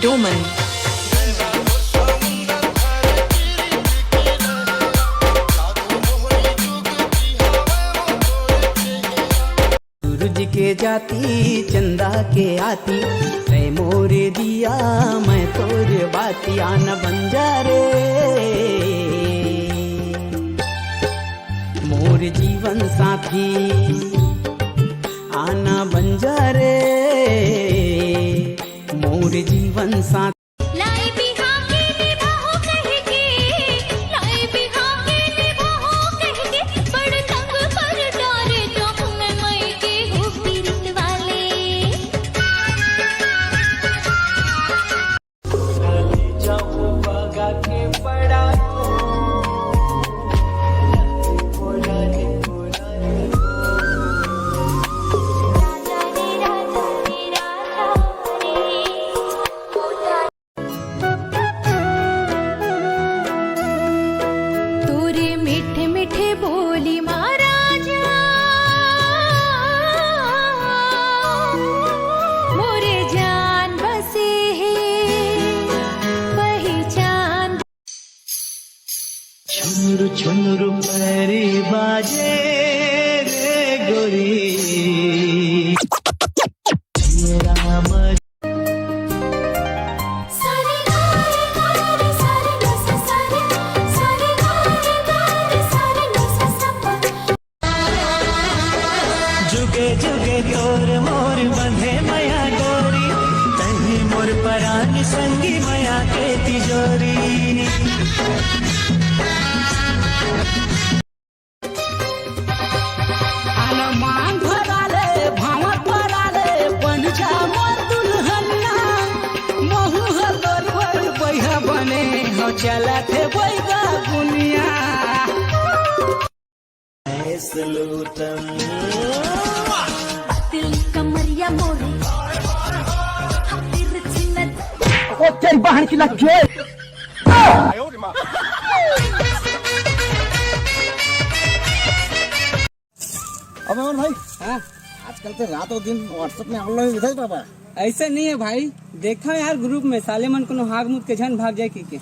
Doman. सूरज के जाती चंदा के आती रे मोरे दिया मैं तोरे बाती आना बन जा रे मोर जीवन साथी आना बन जा रे मोर जीवन साथी छुनुरु छुनुरु पैरी बाजे रे गोरी राम जुगे जुगे तोर मोर बंधे मया गोरी तही मोर परान संगी मया के तिजोरी चला थे बैगा दुनिया सलूटम दिल कमरिया मोरे ओ तेरी बहन की लग गई अबे और भाई हाँ आजकल तो रात और दिन व्हाट्सएप में हम लोग दिखाई पापा ऐसे नहीं है भाई देखा यार ग्रुप में साले मन को हाग मुद के झन भाग जाए के